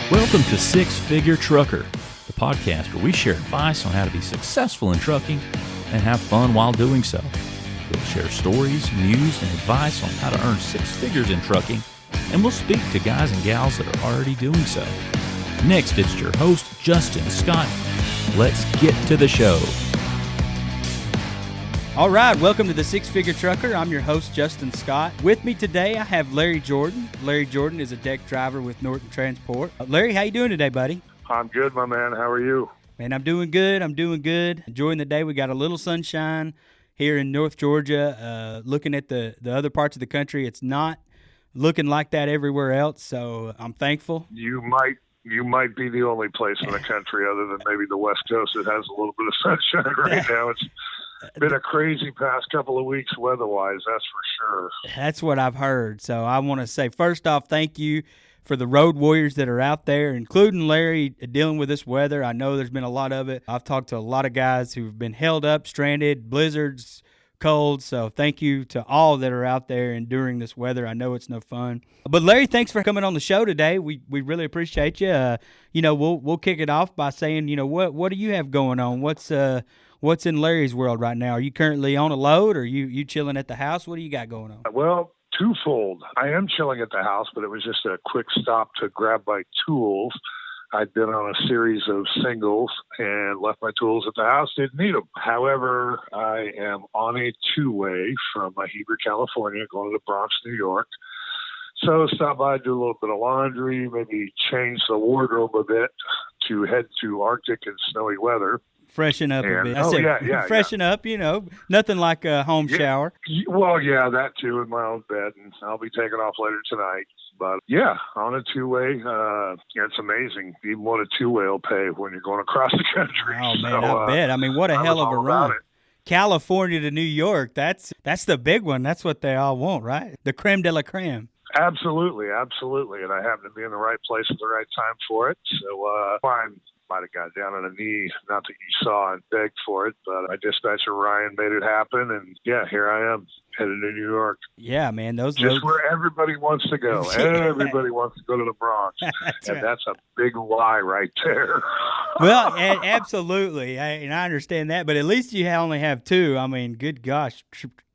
Welcome to Six Figure Trucker, the podcast where we share advice on how to be successful in trucking and have fun while doing so. We'll share stories, news, and advice on how to earn six figures in trucking, and we'll speak to guys and gals that are already doing so. Next, it's your host, Justin Scott. Let's get to the show. All right, welcome to the Six Figure Trucker. I'm your host, Justin Scott. With me today, I have Larry Jordan. Larry Jordan is a deck driver with Norton Transport. Larry, how you doing today, buddy? I'm good, my man. How are you? Man, I'm doing good. Enjoying the day. We got a little sunshine here in North Georgia. Looking at the other parts of the country, it's not looking like that everywhere else, so I'm thankful. You might be the only place in the country other than maybe the West Coast that has a little bit of sunshine right now. It's been a crazy past couple of weeks weather-wise, that's for sure. That's what I've heard. So I want to say, first off, thank you for the road warriors that are out there, including Larry, dealing with this weather. I know there's been a lot of it. I've talked to a lot of guys who've been held up, stranded, blizzards, cold. So thank you to all that are out there enduring this weather. I know it's no fun. But Larry, thanks for coming on the show today. We really appreciate you. We'll kick it off by saying, what do you have going on? What's in Larry's world right now? Are you currently on a load, or you chilling at the house? What do you got going on? Well, twofold. I am chilling at the house, but it was just a quick stop to grab my tools. I'd been on a series of singles and left my tools at the house, didn't need them. However, I am on a two-way from Heber, California, going to the Bronx, New York. So stop by, do a little bit of laundry, maybe change the wardrobe a bit to head to Arctic and snowy weather. Freshen up a bit. Freshen up, nothing like a home shower. Well, yeah, that too, in my own bed, and I'll be taking off later tonight. But yeah, on a two-way, it's amazing. Even what a two-way will pay when you're going across the country. Oh, man, I bet. I mean, what a hell of a run. California to New York, that's the big one. That's what they all want, right? The creme de la creme. Absolutely. And I happen to be in the right place at the right time for it. So fine. Might have got down on a knee, not that you saw, and begged for it, but my dispatcher Ryan made it happen, and yeah, here I am, headed to New York. Yeah, man, just where everybody wants to go. Everybody wants to go to the Bronx, that's a big lie right there. Well, absolutely, and I understand that, but at least you only have two. I mean, good gosh,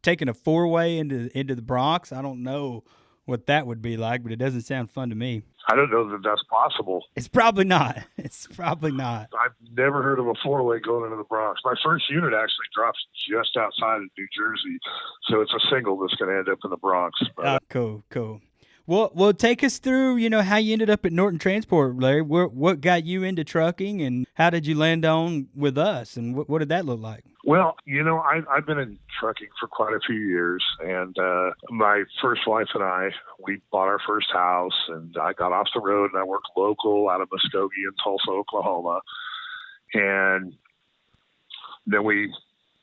taking a four-way into the Bronx, I don't know what that would be like, but it doesn't sound fun to me. I don't know that that's possible. It's probably not. I've never heard of a four-way going into the Bronx. My first unit actually drops just outside of New Jersey, so it's a single that's going to end up in the Bronx. But, cool. Well, take us through, how you ended up at Norton Transport, Larry. What got you into trucking, and how did you land on with us, and what did that look like? Well, I've been in trucking for quite a few years, and my first wife and I, we bought our first house, and I got off the road, and I worked local out of Muskogee in Tulsa, Oklahoma, and then we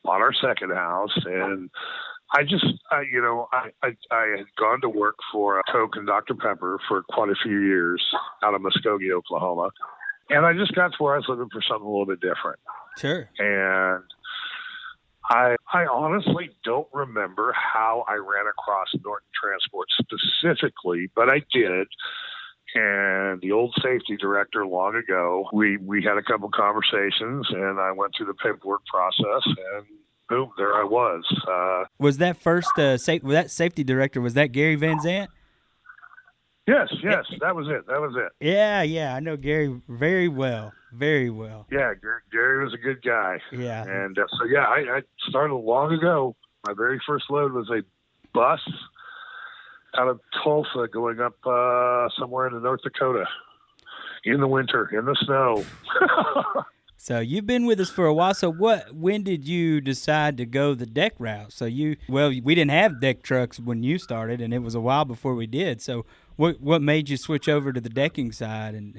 bought our second house, and I had gone to work for Coke and Dr. Pepper for quite a few years out of Muskogee, Oklahoma, and I just got to where I was looking for something a little bit different. Sure. And I honestly don't remember how I ran across Norton Transport specifically, but I did. And the old safety director long ago, we had a couple conversations, and I went through the paperwork process, and boom, there I was. Was that first safety director, was that Gary Van Zant? Yes, that was it. Yeah, I know Gary very well. Yeah, Gary was a good guy. Yeah. And I started long ago. My very first load was a bus out of Tulsa going up somewhere in North Dakota in the winter, in the snow. So you've been with us for a while. So when did you decide to go the deck route? So we didn't have deck trucks when you started, and it was a while before we did. So what made you switch over to the decking side, and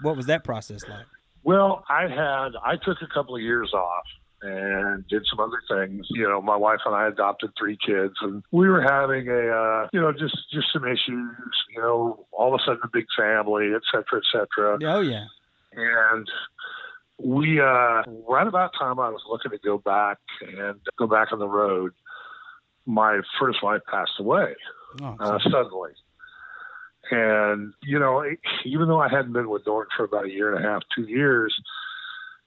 what was that process like? Well, I took a couple of years off and did some other things. My wife and I adopted 3 kids, and we were having just some issues, all of a sudden a big family, et cetera, et cetera. Oh, yeah. And we, right about time I was looking to go back on the road, my first wife passed away suddenly. And, even though I hadn't been with Norton for about a year and a half, 2 years,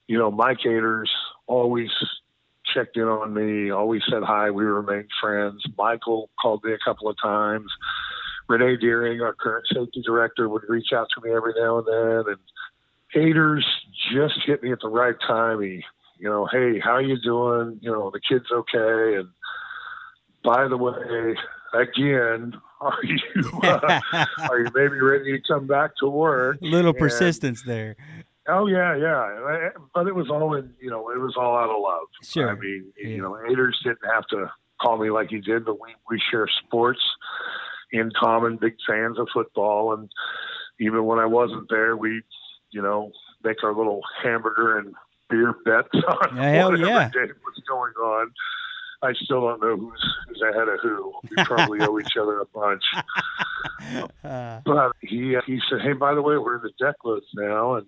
Mike Aders always checked in on me, always said hi. We remained friends. Michael called me a couple of times. Renee Deering, our current safety director, would reach out to me every now and then. And Aders just hit me at the right time. He, hey, how you doing? The kid's okay. And by the way, again, are you maybe ready to come back to work? A little persistence there. Oh yeah. But it was all it was all out of love. Sure. I mean, Aders didn't have to call me like he did, but we share sports in common, big fans of football. And even when I wasn't there, we, make our little hamburger and beer bets on whatever day was going on. I still don't know who's ahead of who. We probably owe each other a bunch. But he said, hey, by the way, we're in the deck loads now. And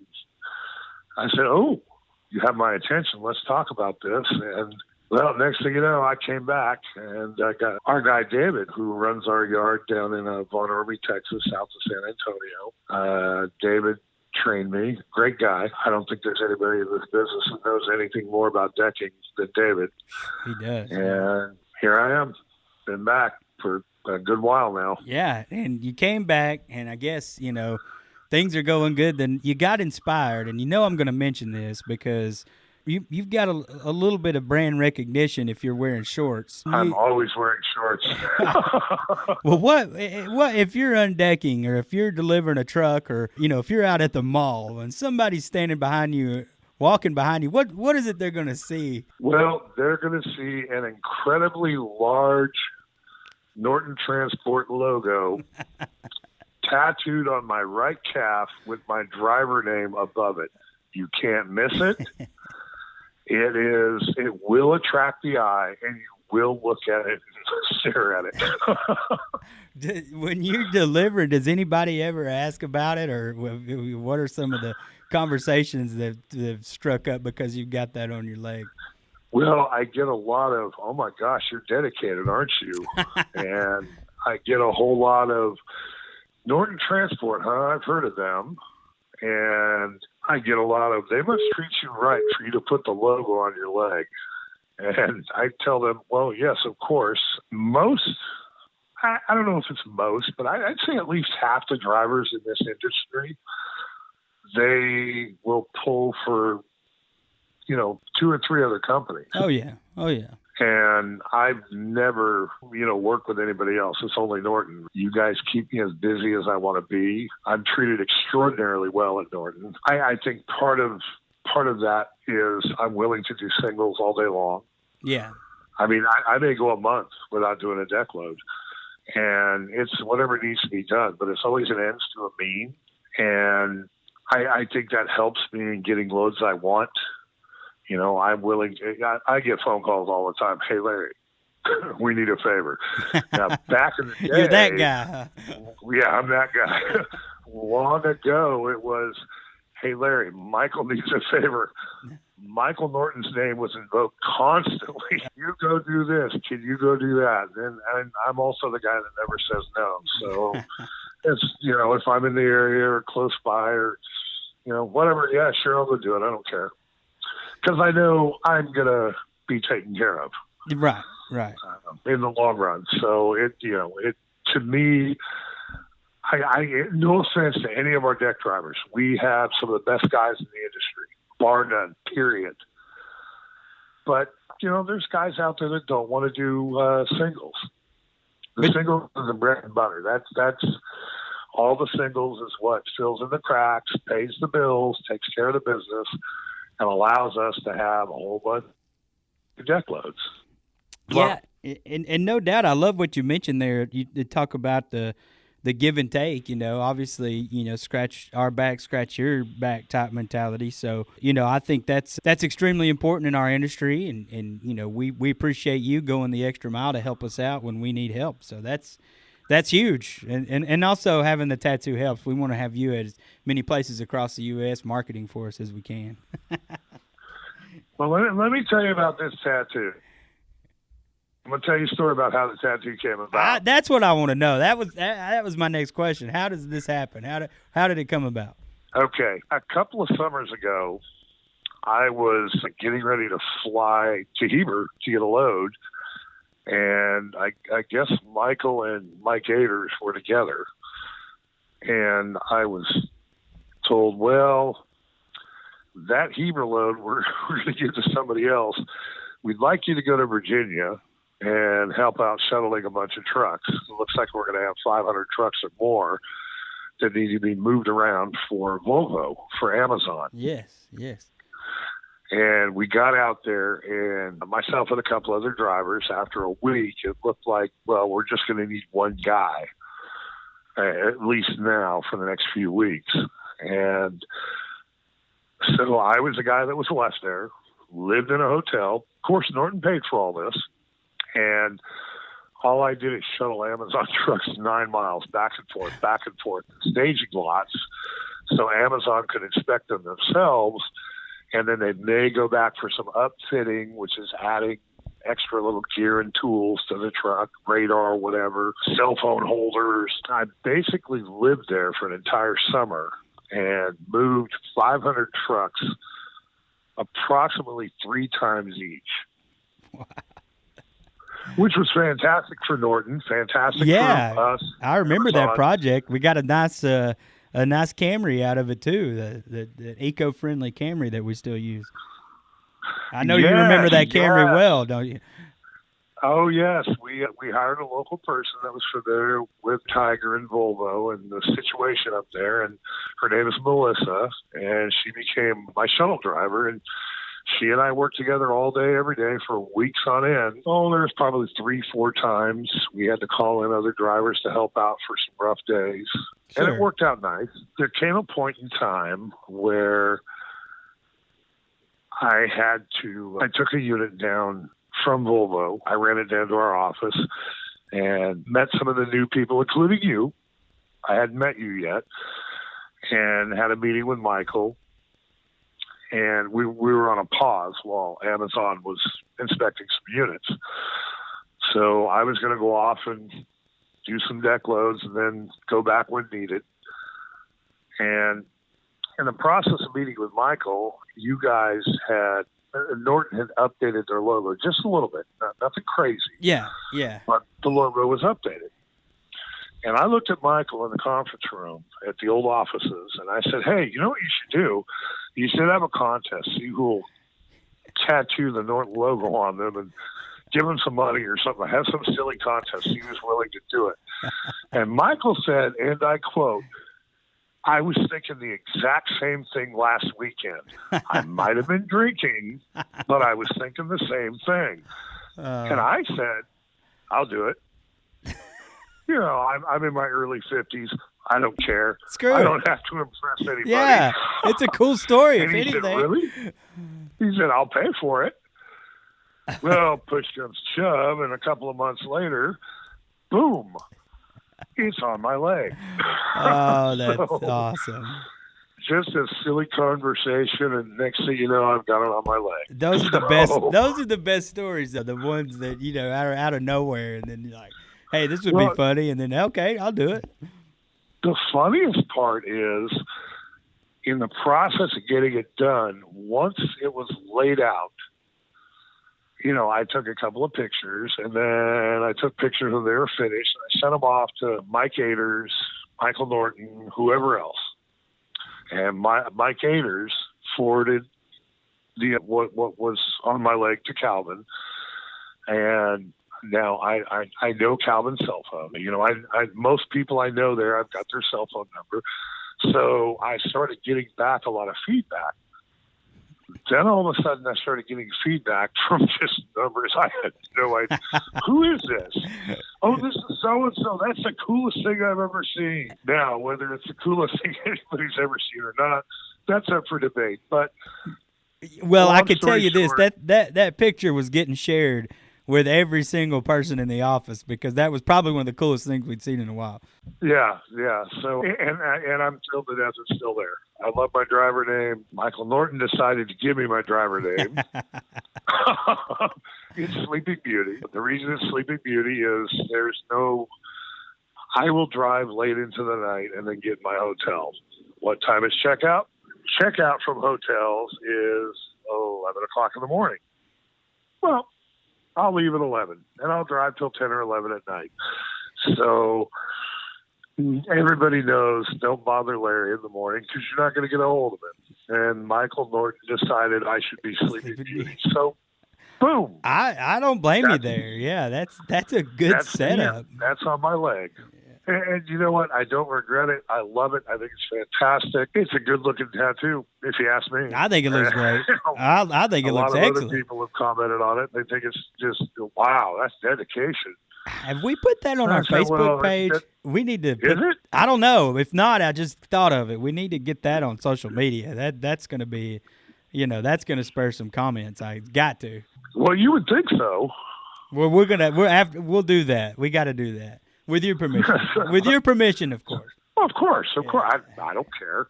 I said, oh, you have my attention. Let's talk about this. And, well, next thing you know, I came back and I got our guy, David, who runs our yard down in Von Ormy, Texas, south of San Antonio. David trained me. Great guy. I don't think there's anybody in this business who knows anything more about decking than David. He does. And here I am. Been back for a good while now. Yeah, and you came back, and I guess, things are going good. Then you got inspired, and I'm going to mention this because you've got a little bit of brand recognition if you're wearing shorts. I'm always wearing shorts. Well, what if you're undecking, or if you're delivering a truck, or if you're out at the mall and somebody's standing behind you, walking behind you, what is it they're going to see? Well, they're going to see an incredibly large Norton Transport logo tattooed on my right calf with my driver name above it. You can't miss it. It will attract the eye, and you will look at it and stare at it. When you're delivering, does anybody ever ask about it, or what are some of the conversations that have struck up because you've got that on your leg? Well, I get a lot of, oh my gosh, you're dedicated, aren't you? And I get a whole lot of, Norton Transport, huh? I've heard of them. And I get a lot of, they must treat you right for you to put the logo on your leg. And I tell them, well, yes, of course. Most, I don't know if it's most, but I'd say at least half the drivers in this industry, they will pull for, 2 or 3 other companies. Oh, yeah. And I've never, worked with anybody else. It's only Norton. You guys keep me as busy as I want to be. I'm treated extraordinarily well at Norton. I think part of that is I'm willing to do singles all day long. Yeah. I mean, I may go a month without doing a deck load, and it's whatever needs to be done, but it's always an ends to a mean. And I think that helps me in getting loads I want. I'm willing to, I get phone calls all the time. Hey, Larry, we need a favor. Now, back in the day. You're that guy, huh? Yeah, I'm that guy. Long ago, it was, hey, Larry, Michael needs a favor. Michael Norton's name was invoked constantly. You go do this. Can you go do that? And I'm also the guy that never says no. So it's, if I'm in the area or close by or, whatever, yeah, sure, I'll go do it. I don't care. Because I know I'm going to be taken care of. Right. In the long run. So it to me, I no offense to any of our deck drivers. We have some of the best guys in the industry, bar none, period. But, there's guys out there that don't want to do singles. The singles is the bread and butter. That's all the singles is what fills in the cracks, pays the bills, takes care of the business, and allows us to have a whole bunch of deck loads. Yeah, and no doubt, I love what you mentioned there. You talk about the give and take. Obviously, scratch our back, scratch your back type mentality. So, I think that's extremely important in our industry, and we appreciate you going the extra mile to help us out when we need help. So that's huge, and also having the tattoo helps. We want to have you at as many places across the U.S. marketing for us as we can. Well, let me tell you about this tattoo. I'm gonna tell you a story about how the tattoo came about. That's what I want to know. That was my next question. How does this happen? How did it come about? Okay, a couple of summers ago, I was getting ready to fly to Heber to get a load, and I guess Michael and Mike Aders were together, and I was told, well, that Heber load we're going to give to somebody else. We'd like you to go to Virginia and help out shuttling a bunch of trucks. It looks like we're going to have 500 trucks or more that need to be moved around for Volvo, for Amazon. Yes. And we got out there, and myself and a couple other drivers, after a week, it looked like, well, we're just going to need one guy, at least now for the next few weeks. And so I was the guy that was left there, lived in a hotel. Of course, Norton paid for all this. And all I did is shuttle Amazon trucks 9 miles back and forth, staging lots, so Amazon could inspect them themselves. And then they may go back for some upfitting, which is adding extra little gear and tools to the truck, radar, whatever, cell phone holders. I basically lived there for an entire summer and moved 500 trucks approximately 3 times each. Wow. Which was fantastic for Norton, fantastic for us. I remember that project. We got a nice Camry out of it too, the eco-friendly Camry that we still use. I know you remember that Camry well, don't you? Oh yes, we hired a local person that was familiar with Tiger and Volvo and the situation up there, and her name is Melissa, and she became my shuttle driver, and she and I worked together all day, every day for weeks on end. Oh, there's probably 3-4 times we had to call in other drivers to help out for some rough days. Sure. And it worked out nice. There came a point in time where I took a unit down from Volvo. I ran it down to our office and met some of the new people, including you. I hadn't met you yet, and had a meeting with Michael. And we were on a pause while Amazon was inspecting some units. So I was going to go off and do some deck loads and then go back when needed. And in the process of meeting with Michael, you guys Norton had updated their logo just a little bit, nothing crazy. Yeah. But the logo was updated. And I looked at Michael in the conference room at the old offices, and I said, hey, you know what you should do? You should have a contest, see who will tattoo the Norton logo on them and give them some money or something. Have some silly contest, see who's willing to do it. And Michael said, and I quote, I was thinking the exact same thing last weekend. I might have been drinking, but I was thinking the same thing. And I said, I'll do it. You know, I'm in my early 50s. I don't care. I don't have to impress anybody. Yeah, it's a cool story. And he said, really? He said, I'll pay for it. Well, push comes to shove, and a couple of months later, boom, it's on my leg. Oh, that's awesome. Just a silly conversation, and next thing you know, I've got it on my leg. Those are the best. Those are the best stories, though. The ones that out of nowhere, and then you're like, hey, this would be funny, and then okay, I'll do it. The funniest part is, in the process of getting it done, once it was laid out, I took a couple of pictures, and then I took pictures when they were finished, and I sent them off to Mike Aders, Michael Norton, whoever else. And Mike Aders forwarded what was on my leg to Calvin, and now I know Calvin's cell phone. Most people I know there, I've got their cell phone number. So I started getting back a lot of feedback. Then all of a sudden I started getting feedback from just numbers I had no idea. Who is this? Oh, this is so-and-so. That's the coolest thing I've ever seen. Now, whether it's the coolest thing anybody's ever seen or not, that's up for debate. But well, I could tell you this, that picture was getting shared with every single person in the office because that was probably one of the coolest things we'd seen in a while. Yeah. So, and I'm thrilled to death it's still there. I love my driver name. Michael Norton decided to give me my driver name. It's Sleeping Beauty. The reason it's Sleeping Beauty is I will drive late into the night and then get in my hotel. What time is checkout? Checkout from hotels is 11 o'clock in the morning. Well, I'll leave at 11 and I'll drive till 10 or 11 at night. So everybody knows don't bother Larry in the morning because you're not going to get a hold of him. And Michael Norton decided I should be Sleeping Beauty. So, boom. I don't blame you there. Yeah, that's a good setup. That's on my leg. And you know what? I don't regret it. I love it. I think it's fantastic. It's a good-looking tattoo, if you ask me. I think it looks great. I think it looks excellent. A lot of other people have commented on it. They think it's just, wow, that's dedication. Have we put that on our Facebook page? We need to. Is it? I don't know. If not, I just thought of it. We need to get that on social media. That's going to be, that's going to spur some comments. I got to. Well, you would think so. Well, we'll do that. We got to do that with your permission. With your permission, of course. Of course. I don't care.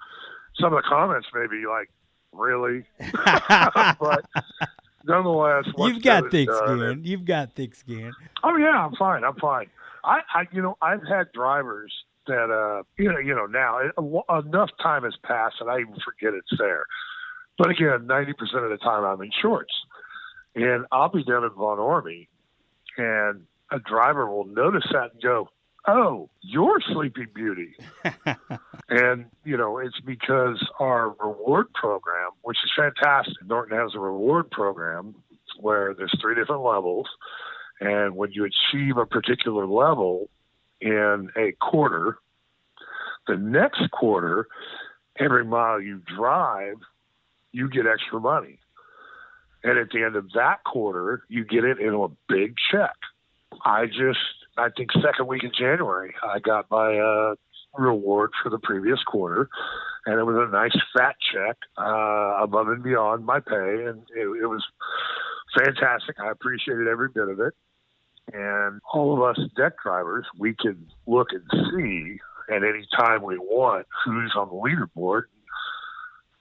Some of the comments may be like, really, but. Nonetheless, you've got thick skin. You've got thick skin. Oh yeah, I'm fine. I've had drivers that now enough time has passed and I even forget it's there. But again, 90% of the time I'm in shorts, and I'll be down in Von Ormy, and a driver will notice that and go, "Oh, you're Sleeping Beauty." And, it's because our reward program, which is fantastic. Norton has a reward program where there's 3 different levels. And when you achieve a particular level in a quarter, the next quarter, every mile you drive, you get extra money. And at the end of that quarter, you get it in a big check. I think second week in January, I got my reward for the previous quarter, and it was a nice fat check above and beyond my pay, and it was fantastic. I appreciated every bit of it. And all of us deck drivers, we can look and see at any time we want who's on the leaderboard.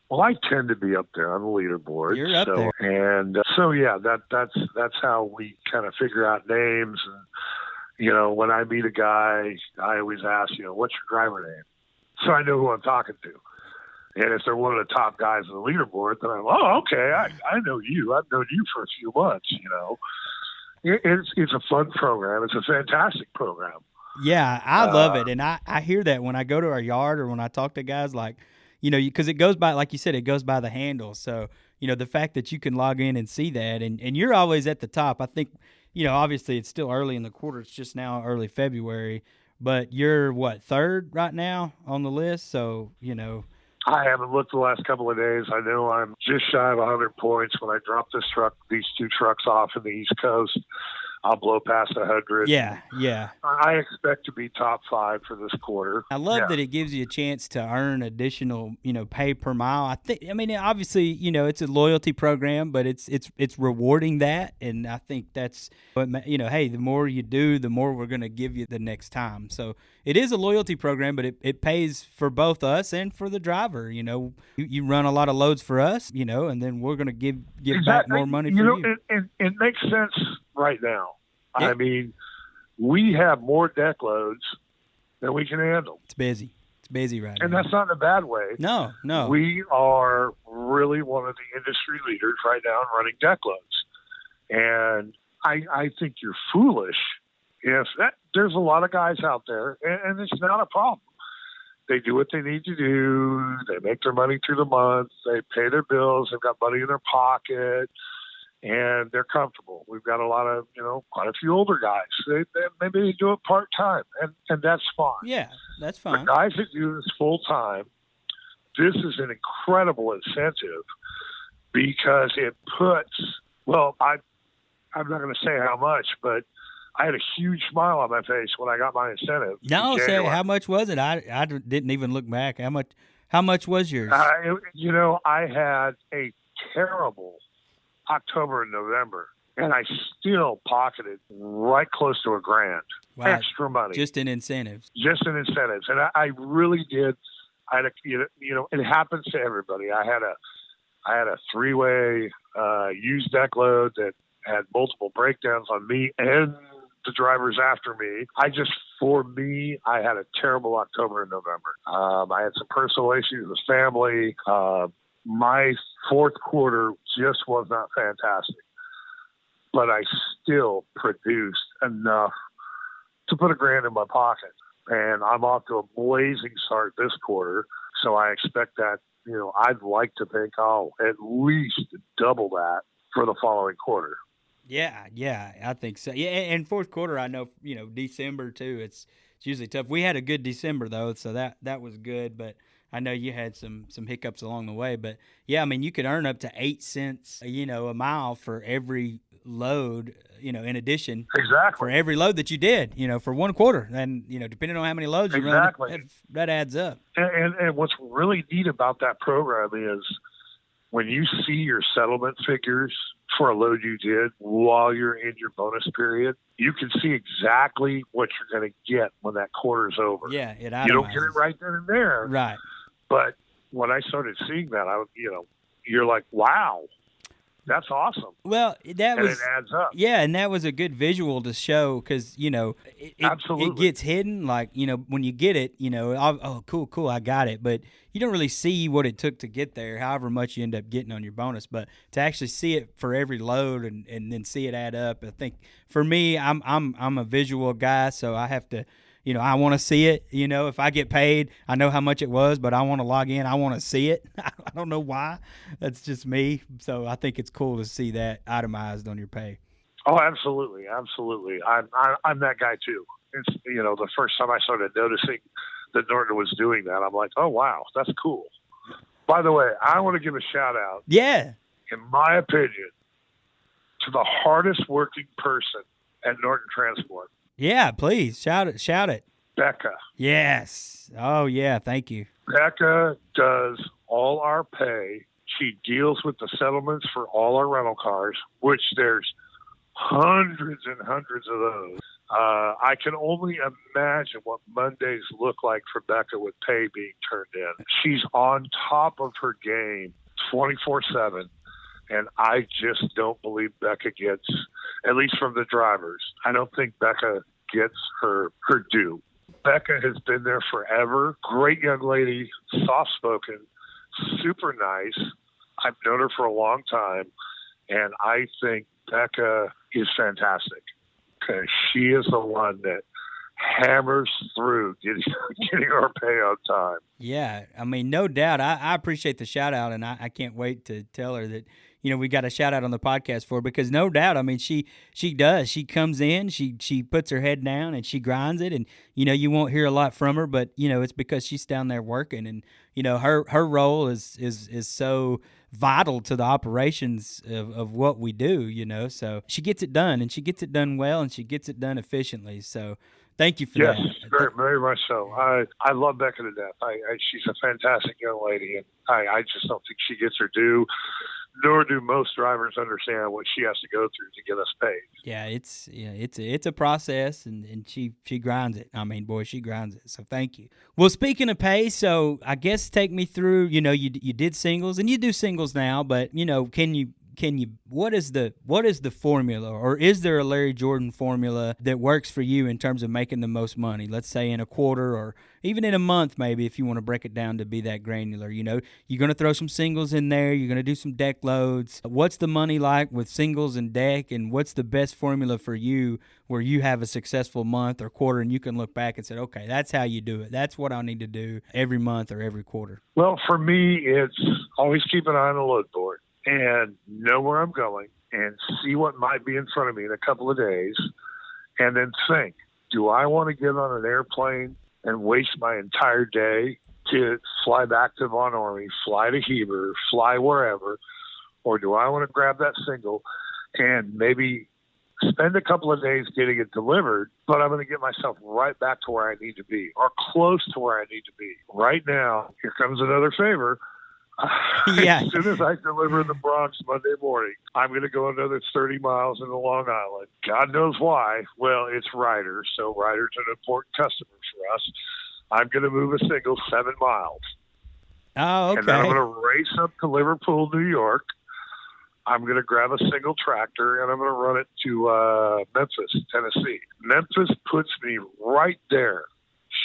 Well, I tend to be up there on the leaderboard. You're up there. And that's how we kind of figure out names. And when I meet a guy, I always ask, what's your driver name? So I know who I'm talking to. And if they're one of the top guys on the leaderboard, then I'm, okay, I know you. I've known you for a few months, It's a fun program. It's a fantastic program. Yeah, I love it. And I hear that when I go to our yard or when I talk to guys like, because it goes by, like you said, it goes by the handle. So, the fact that you can log in and see that, and you're always at the top. I think, obviously it's still early in the quarter. It's just now early February. But you're, third right now on the list? So, I haven't looked the last couple of days. I know I'm just shy of 100 points. When I drop these 2 trucks off in the East Coast, I'll blow past 100. Yeah. I expect to be top 5 for this quarter. I love that it gives you a chance to earn additional, pay per mile. Obviously, it's a loyalty program, but it's rewarding that, and I think that's what, hey, the more you do, the more we're going to give you the next time. So it is a loyalty program, but it pays for both us and for the driver. You run a lot of loads for us, and then we're going to give back more money for you. It makes sense right now. Yeah. I mean, we have more deck loads than we can handle. It's busy right now. And that's not in a bad way. No. We are really one of the industry leaders right now in running deck loads. And I think you're foolish if there's a lot of guys out there, and it's not a problem. They do what they need to do. They make their money through the month. They pay their bills. They've got money in their pocket. And they're comfortable. We've got a lot of, quite a few older guys. Maybe they do it part-time, and that's fine. Yeah, that's fine. The guys that do this full-time, this is an incredible incentive because it puts, I'm not going to say how much, but I had a huge smile on my face when I got my incentive. No, say how much was it? I didn't even look back. How much was yours? I had a terrible October and November. and I still pocketed right close to $1,000 extra money. Just in incentives. And I really did. I had it happens to everybody. I had a 3-way used deck load that had multiple breakdowns on me and the drivers after me. For me, I had a terrible October and November. I had some personal issues with family. My fourth quarter just was not fantastic, but I still produced enough to put $1,000 in my pocket. And I'm off to a blazing start this quarter. So I expect that, I'd like to think I'll at least double that for the following quarter. Yeah, I think so. Yeah, and fourth quarter, I know, December too. It's usually tough. We had a good December though, so that was good. But I know you had some hiccups along the way. But yeah, I mean, you could earn up to 8 cents, a mile for every load, in addition, exactly, for every load that you did, for one quarter. And depending on how many loads you run, that adds up. And what's really neat about that program is when you see your settlement figures for a load you did while you're in your bonus period, you can see exactly what you're going to get when that quarter's over. Yeah, it itemizes. You don't get it right then and there. Right. But when I started seeing that, you're like, wow, that's awesome. Well, it adds up. Yeah, and that was a good visual to show because, Absolutely. It gets hidden. Like, when you get it, oh, cool, I got it. But you don't really see what it took to get there, however much you end up getting on your bonus. But to actually see it for every load and then see it add up, I think for me, I'm a visual guy, so I have to, I want to see it. If I get paid, I know how much it was, but I want to log in. I want to see it. I don't know why. That's just me. So I think it's cool to see that itemized on your pay. Oh, absolutely. Absolutely. I'm that guy too. It's, the first time I started noticing that Norton was doing that, I'm like, oh, wow, that's cool. By the way, I want to give a shout out. Yeah. In my opinion, to the hardest working person at Norton Transport. Yeah, please shout it. Becca. Yes. Oh yeah, thank you. Becca does all our pay. She deals with the settlements for all our rental cars, which there's hundreds and hundreds of those. I can only imagine what Mondays look like for Becca with pay being turned in. She's on top of her game 24/7. And I just don't believe Becca gets, at least from the drivers, I don't think Becca gets her due. Becca has been there forever. Great young lady, soft-spoken, super nice. I've known her for a long time, and I think Becca is fantastic because she is the one that hammers through getting our pay on time. Yeah, I mean, no doubt. I appreciate the shout out, and I can't wait to tell her that, we got a shout out on the podcast for her because no doubt, I mean, she does. She comes in, she puts her head down and she grinds it, and you won't hear a lot from her, but it's because she's down there working, and her role is so vital to the operations of what we do, so she gets it done, and she gets it done well, and she gets it done efficiently. So thank you for that. Yes, very, very much so. I love Becca to death. She's a fantastic young lady, and I just don't think she gets her due, nor do most drivers understand what she has to go through to get us paid. Yeah, it's a process, and she grinds it. I mean, boy, she grinds it. So thank you. Well, speaking of pay, so I guess take me through. You did singles, and you do singles now, but can you what is the formula, or is there a Larry Jordan formula that works for you in terms of making the most money? Let's say in a quarter or even in a month, maybe, if you want to break it down to be that granular. You're going to throw some singles in there. You're going to do some deck loads. What's the money like with singles and deck, and what's the best formula for you where you have a successful month or quarter and you can look back and say, okay, that's how you do it. That's what I need to do every month or every quarter. Well, for me, it's always keep an eye on the load board and know where I'm going and see what might be in front of me in a couple of days, and then think, do I want to get on an airplane and waste my entire day to fly back to Von Ormy, fly to Heber, fly wherever, or do I want to grab that single and maybe spend a couple of days getting it delivered, but I'm going to get myself right back to where I need to be or close to where I need to be. Right now, here comes another favor. Yeah. As soon as I deliver in the Bronx Monday morning, I'm going to go another 30 miles into Long Island. God knows why. Well, it's Ryder, so Ryder's an important customer for us. I'm going to move a single 7 miles. Oh, okay. And then I'm going to race up to Liverpool, New York. I'm going to grab a single tractor, and I'm going to run it to Memphis, Tennessee. Memphis puts me right there.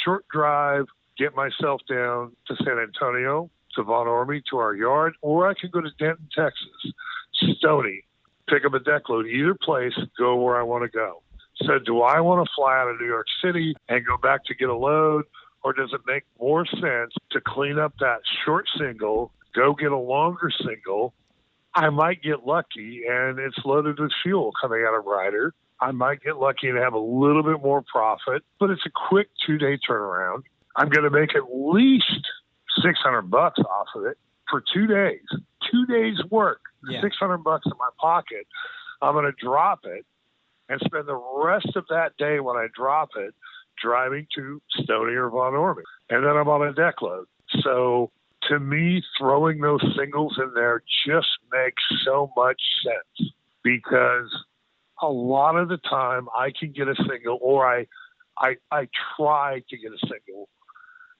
Short drive, get myself down to San Antonio, to Von Ormy, to our yard, or I can go to Denton, Texas, Stony, pick up a deck load, either place, go where I want to go. So do I want to fly out of New York City and go back to get a load, or does it make more sense to clean up that short single, go get a longer single? I might get lucky, and it's loaded with fuel coming out of Ryder. I might get lucky and have a little bit more profit, but it's a quick 2-day turnaround. I'm going to make at least $600 off of it for 2 days. 2 days work, Yeah. $600 in my pocket. I'm going to drop it and spend the rest of that day when I drop it driving to Stony or Von Ormy. And then I'm on a deck load. So to me, throwing those singles in there just makes so much sense, because a lot of the time I can get a single, or I try to get a single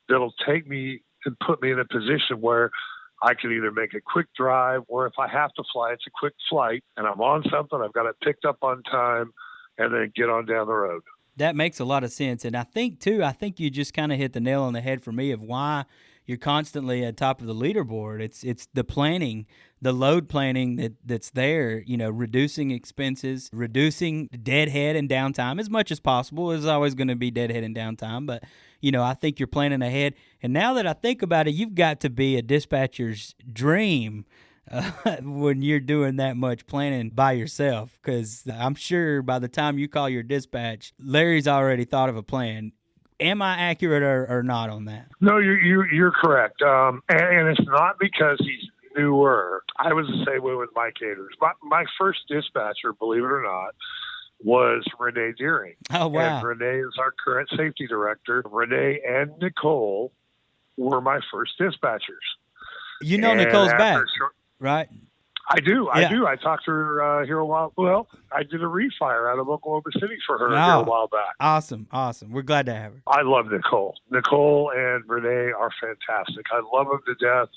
that'll take me and put me in a position where I can either make a quick drive, or if I have to fly, it's a quick flight and I'm on something, I've got it picked up on time, and then get on down the road. That makes a lot of sense. And I think you just kind of hit the nail on the head for me of why you're constantly at top of the leaderboard. It's the planning, the load planning that's there, reducing expenses, reducing deadhead and downtime as much as possible. There's always going to be deadhead and downtime, but I think you're planning ahead. And now that I think about it, you've got to be a dispatcher's dream when you're doing that much planning by yourself, because I'm sure by the time you call your dispatch, Larry's already thought of a plan. Am I accurate or not on that? No, you're correct. And it's not because he's newer. I was the same way with Mike Aders. My first dispatcher, believe it or not, was Renee Deering. Oh, wow. And Renee is our current safety director. Renee and Nicole were my first dispatchers. Nicole's back, right? I do. I talked to her here a while. Well, I did a refire out of Oklahoma City for her here a while back. Awesome. We're glad to have her. I love Nicole. Nicole and Renee are fantastic. I love them to death.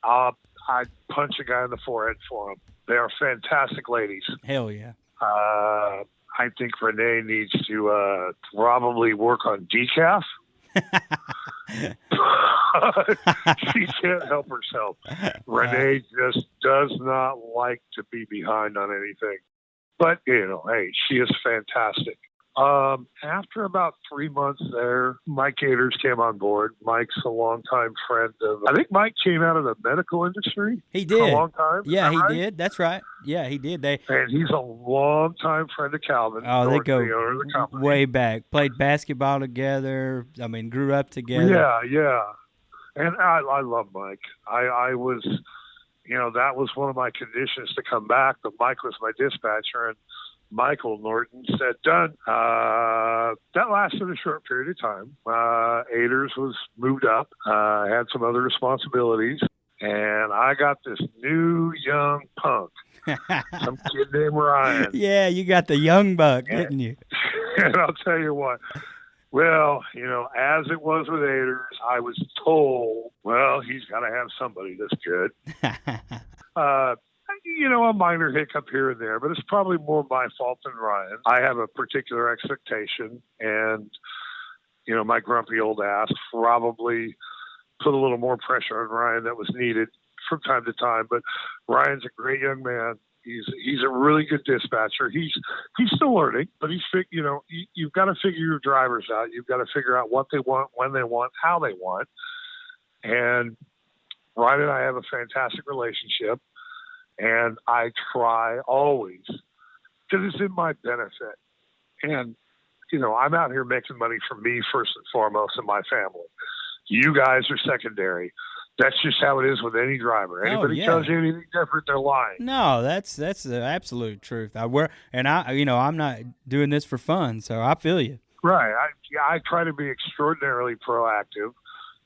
I'd punch a guy in the forehead for them. They are fantastic ladies. Hell yeah. I think Renee needs to probably work on decaf. She can't help herself. Renee just does not like to be behind on anything. But, hey, she is fantastic. After about 3 months there, Mike Aders came on board. Mike's a longtime friend of, I think Mike came out of the medical industry. He did. For a long time. Yeah, he did. That's right. Yeah, he did. And he's a longtime friend of Calvin. Oh, they go the owner of the company. way back. Played basketball together. Grew up together. Yeah. And I love Mike. I was, that was one of my conditions to come back, but Mike was my dispatcher, and Michael Norton said, done. That lasted a short period of time. Aders was moved up, had some other responsibilities, and I got this new young punk, some kid named Ryan. Yeah, you got the young buck, didn't you? And I'll tell you what. Well, as it was with Aders, I was told, well, he's got to have somebody that's good. A minor hiccup here and there, but it's probably more my fault than Ryan. I have a particular expectation, and, my grumpy old ass probably put a little more pressure on Ryan that was needed from time to time. But Ryan's a great young man. He's a really good dispatcher. He's still learning, but you've got to figure your drivers out. You've got to figure out what they want, when they want, how they want. And Ryan and I have a fantastic relationship. And I try always, because it's in my benefit. And, I'm out here making money for me first and foremost and my family. You guys are secondary. That's just how it is with any driver. Anybody tells you anything different, they're lying. No, that's the absolute truth. I'm not doing this for fun, so I feel you. Right. I try to be extraordinarily proactive.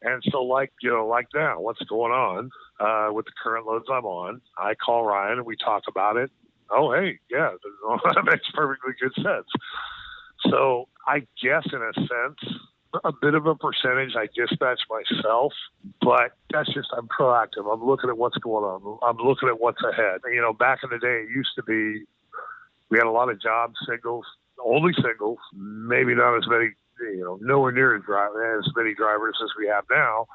And so like now, what's going on? with the current loads I'm on. I call Ryan and we talk about it. Oh, hey, yeah, that makes perfectly good sense. So I guess in a sense, a bit of a percentage I dispatch myself, but that's just, I'm proactive. I'm looking at what's going on. I'm looking at what's ahead. You know, back in the day, it used to be, we had a lot of jobs, singles, only singles, maybe not as many, you know, nowhere near as many drivers as we have now.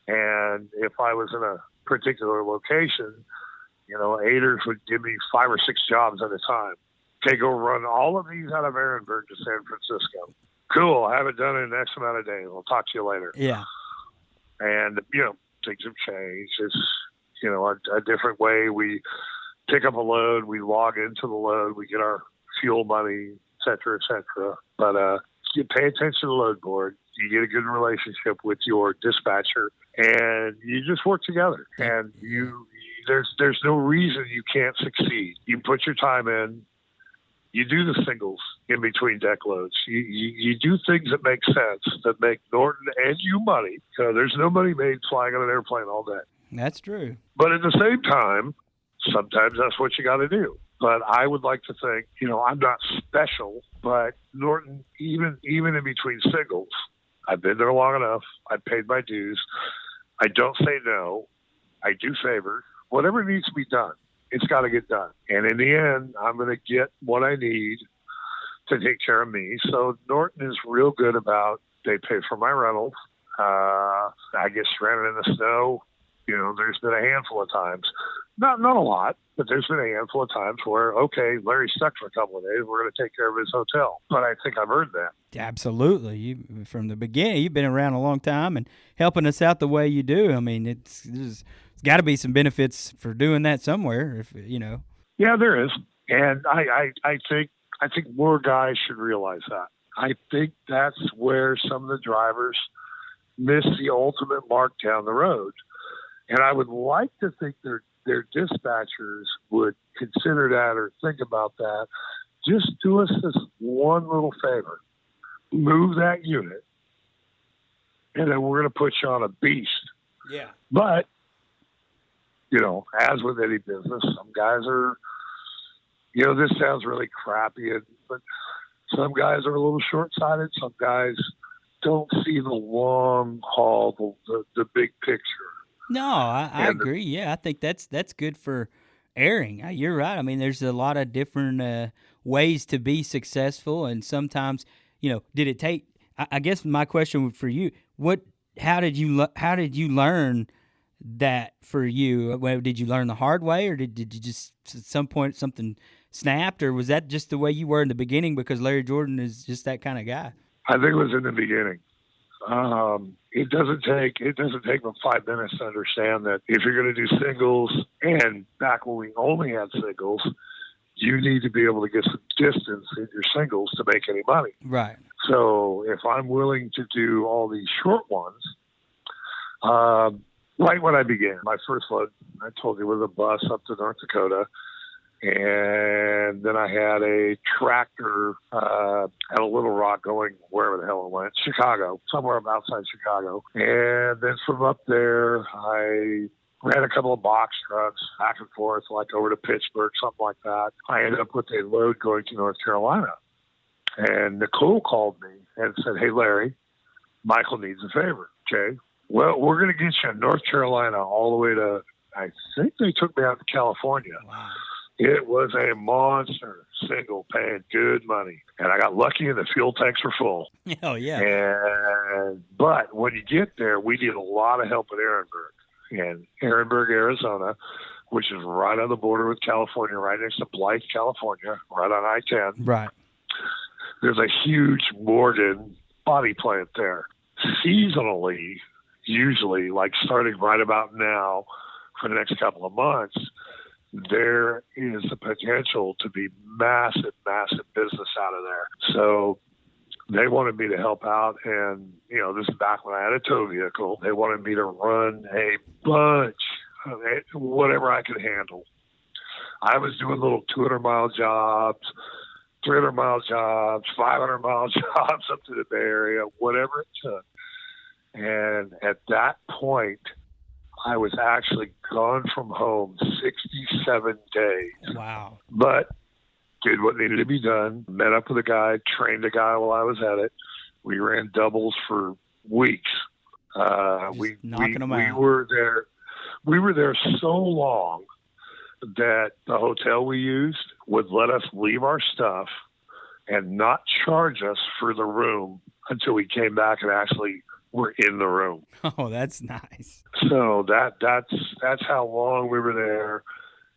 And if I was in a particular location, you know, aiders would give me 5 or 6 jobs at a time. Okay, go run all of these out of Ehrenberg to San Francisco. Cool, I haven't done it in X amount of days. I'll talk to you later. Yeah. And, you know, things have changed. It's, you know, a different way. We pick up a load, we log into the load, we get our fuel money, et cetera, et cetera. But you pay attention to the load board. You get a good relationship with your dispatcher, and you just work together. And there's no reason you can't succeed. You put your time in. You do the singles in between deck loads. You do things that make sense, that make Norton and you money. There's no money made flying on an airplane all day. That's true. But at the same time, sometimes that's what you got to do. But I would like to think, you know, I'm not special, but Norton, even in between singles, I've been there long enough. I've paid my dues. I don't say no. I do favors. Whatever needs to be done, it's got to get done. And in the end, I'm going to get what I need to take care of me. So Norton is real good about, they pay for my rentals. I get stranded in the snow. You know, there's been a handful of times, not a lot, but there's been a handful of times where, okay, Larry's stuck for a couple of days. We're going to take care of his hotel. But I think I've earned that. Absolutely. You, from the beginning, you've been around a long time and helping us out the way you do. I mean, there's got to be some benefits for doing that somewhere, if you know. Yeah, there is. And I think more guys should realize that. I think that's where some of the drivers miss the ultimate mark down the road. And I would like to think their dispatchers would consider that or think about that. Just do us this one little favor. Move that unit, and then we're going to put you on a beast. Yeah. But, you know, as with any business, some guys are, you know, this sounds really crappy, but some guys are a little short-sighted. Some guys don't see the long haul, the big picture. No, I agree. Yeah, I think that's good for airing. You're right. I mean, there's a lot of different ways to be successful, and sometimes, you know, did it take? I guess my question for you: how did you learn that for you? Did you learn the hard way, or did you just at some point something snapped, or was that just the way you were in the beginning because Larry Jordan is just that kind of guy? I think it was in the beginning. It doesn't take but 5 minutes to understand that if you're going to do singles, and back when we only had singles, you need to be able to get some distance in your singles to make any money. Right. So if I'm willing to do all these short ones, right when I began, my first load, I told you, was a bus up to North Dakota. And then I had a tractor at a Little Rock going wherever the hell it went, Chicago, somewhere outside Chicago. And then from up there, I ran a couple of box trucks back and forth, like over to Pittsburgh, something like that. I ended up with a load going to North Carolina. And Nicole called me and said, "Hey, Larry, Michael needs a favor." Okay. Well, we're going to get you in North Carolina all the way to, I think they took me out to California. Wow. It was a monster single, paying good money. And I got lucky and the fuel tanks were full. Oh, yeah. But when you get there, we need a lot of help at Ehrenberg. And Ehrenberg, Arizona, which is right on the border with California, right next to Blythe, California, right on I-10. Right. There's a huge Morgan body plant there. Seasonally, usually, like starting right about now for the next couple of months, there is the potential to be massive, massive business out of there. So they wanted me to help out. And, you know, this is back when I had a tow vehicle. They wanted me to run a bunch of whatever I could handle. I was doing little 200-mile jobs, 300-mile jobs, 500-mile jobs up to the Bay Area, whatever it took. And at that point, I was actually gone from home 67 days. Wow. But did what needed to be done, met up with a guy, trained a guy while I was at it. We ran doubles for weeks. We were there. We were there so long that the hotel we used would let us leave our stuff and not charge us for the room until we came back and actually were in the room. Oh, that's nice. So that's how long we were there.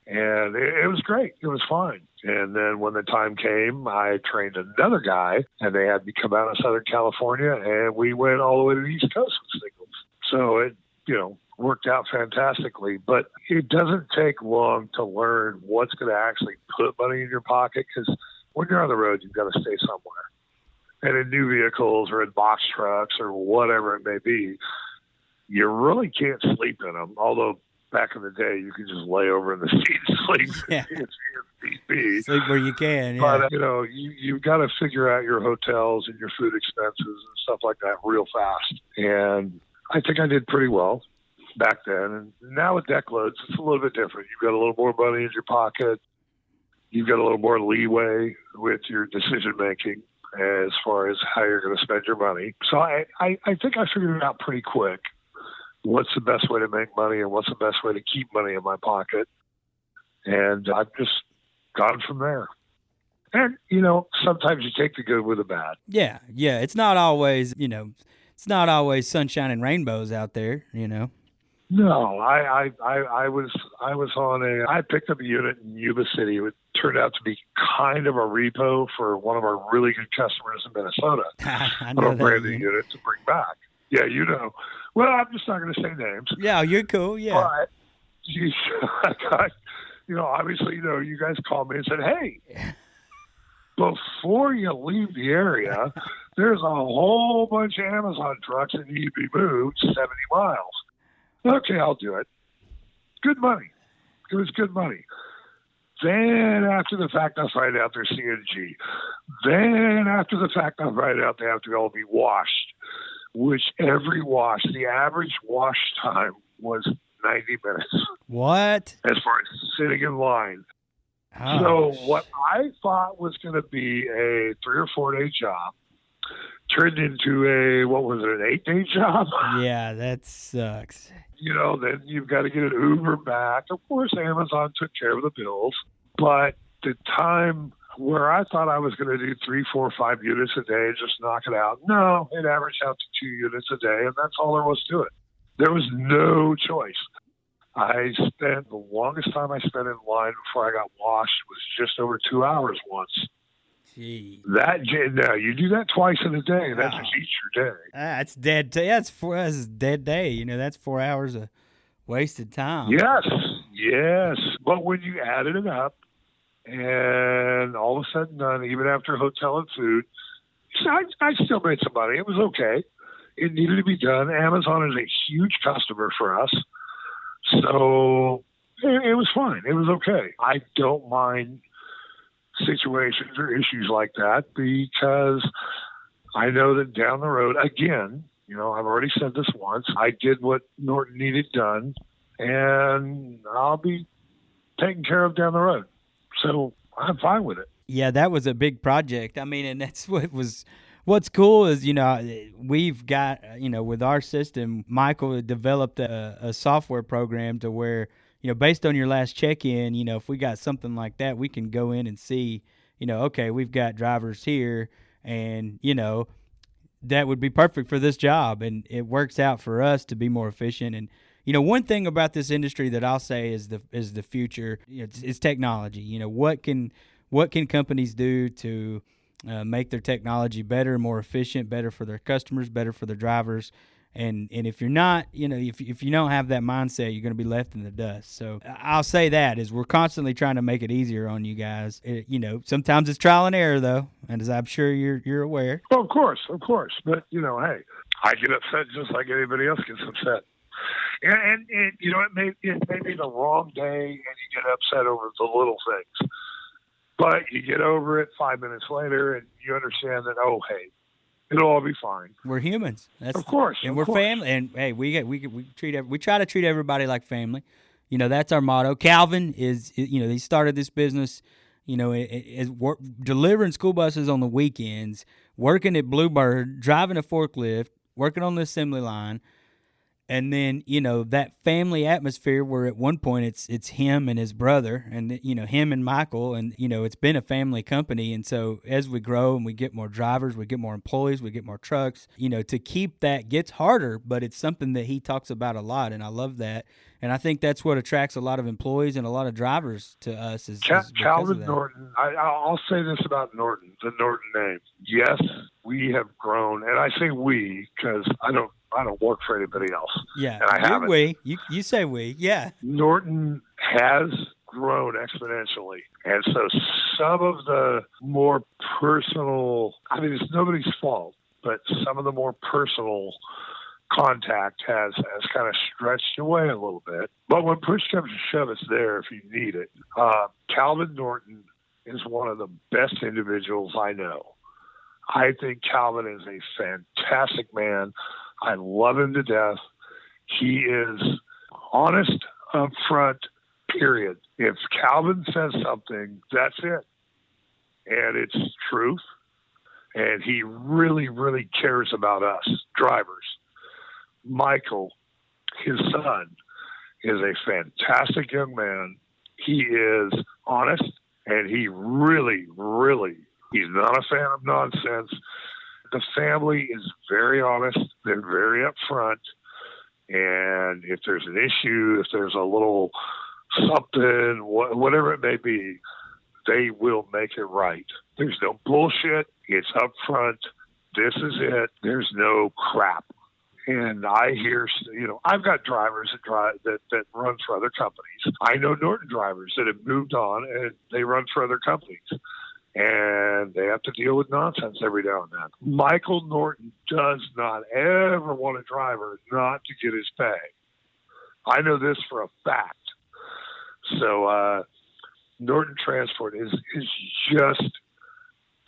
And it was great. It was fine. And then when the time came, I trained another guy, and they had me come out of Southern California, and we went all the way to the East Coast with singles. So it, worked out fantastically. But it doesn't take long to learn what's going to actually put money in your pocket, because when you're on the road, you've got to stay somewhere. And in new vehicles or in box trucks or whatever it may be, you really can't sleep in them, although back in the day, you could just lay over in the seat and sleep. Yeah. Sleep where you can. Yeah. But, you've got to figure out your hotels and your food expenses and stuff like that real fast. And I think I did pretty well back then. And now with deck loads, it's a little bit different. You've got a little more money in your pocket. You've got a little more leeway with your decision making as far as how you're going to spend your money. So I think I figured it out pretty quick. What's the best way to make money and what's the best way to keep money in my pocket. And I've just gone from there. And, sometimes you take the good with the bad. Yeah. It's not always, it's not always sunshine and rainbows out there, No, I picked up a unit in Yuba City. It turned out to be kind of a repo for one of our really good customers in Minnesota. I know a brand new unit to bring back. Yeah, Well, I'm just not going to say names. Yeah, you're cool. Yeah. But, obviously, you guys called me and said, hey, before you leave the area, there's a whole bunch of Amazon trucks that need to be moved 70 miles. Okay, I'll do it. Good money. It was good money. Then after the fact, I find out they're CNG. Then after the fact, I find out they have to all be washed, which every wash, the average wash time was 90 minutes. What? As far as sitting in line. Oh. So what I thought was going to be a 3 or 4 day job turned into an 8-day job? Yeah, that sucks. Then you've got to get an Uber back. Of course, Amazon took care of the bills. But the time where I thought I was going to do 3, 4, 5 units a day, just knock it out. No, it averaged out to 2 units a day, and that's all there was to it. There was no choice. The longest time I spent in line before I got washed was just over 2 hours once. Gee. Now, you do that twice in a day, and that just eats your day. That's dead. That's dead day. That's 4 hours of wasted time. Yes. But when you added it up, and all of a sudden done, even after hotel and food, I still made some money. It was okay. It needed to be done. Amazon is a huge customer for us. So it was fine. It was okay. I don't mind situations or issues like that because I know that down the road, again, I've already said this once, I did what Norton needed done, and I'll be taken care of down the road. So I'm fine with it. Yeah, that was a big project. And that's what's cool is, we've got, with our system, Michael developed a software program to where, based on your last check-in, if we got something like that, we can go in and see, okay, we've got drivers here and, that would be perfect for this job. And it works out for us to be more efficient. And, one thing about this industry that I'll say is the future, it's technology. What can companies do to make their technology better, more efficient, better for their customers, better for their drivers. And if you're not, if you don't have that mindset, you're going to be left in the dust. So I'll say that is we're constantly trying to make it easier on you guys. Sometimes it's trial and error though, and as I'm sure you're aware. Well, of course. But hey, I get upset just like anybody else gets upset. And it may be the wrong day, and you get upset over the little things. But you get over it 5 minutes later, and you understand that, oh, hey, It'll all be fine. We're humans. Of course. And we're family. And hey, we try to treat everybody like family. You know, that's our motto. Calvin is, you know, he started this business, you know, delivering school buses on the weekends, working at Bluebird, driving a forklift, working on the assembly line. And then, you know, that family atmosphere where at one point it's him and his brother and, you know, him and Michael. And, you know, it's been a family company. And so as we grow and we get more drivers, we get more employees, we get more trucks, you know, to keep that gets harder. But it's something that he talks about a lot. And I love that. And I think that's what attracts a lot of employees and a lot of drivers to us. Is Calvin Norton. I'll say this about Norton, the Norton name. Yes, we have grown. And I say we because I don't work for anybody else. Yeah, and I haven't. We. You say we. Yeah. Norton has grown exponentially, and so some of the more personal. I mean, it's nobody's fault, but some of the more personal contact has kind of stretched away a little bit. But when push comes to shove, it's there if you need it. Calvin Norton is one of the best individuals I know. I think Calvin is a fantastic man. I love him to death. He is honest up front, period. If Calvin says something, that's it. And it's truth. And he really, really cares about us, drivers. Michael, his son, is a fantastic young man. He is honest, and he really, really, he's not a fan of nonsense. The family is very honest. They're very upfront. And if there's an issue, if there's a little something, whatever it may be, they will make it right. There's no bullshit. It's upfront. This is it. There's no crap. And I hear, you know, I've got drivers that run for other companies. I know Norton drivers that have moved on and they run for other companies. And they have to deal with nonsense every now and then. Michael Norton does not ever want a driver not to get his pay. I know this for a fact. So Norton Transport is just,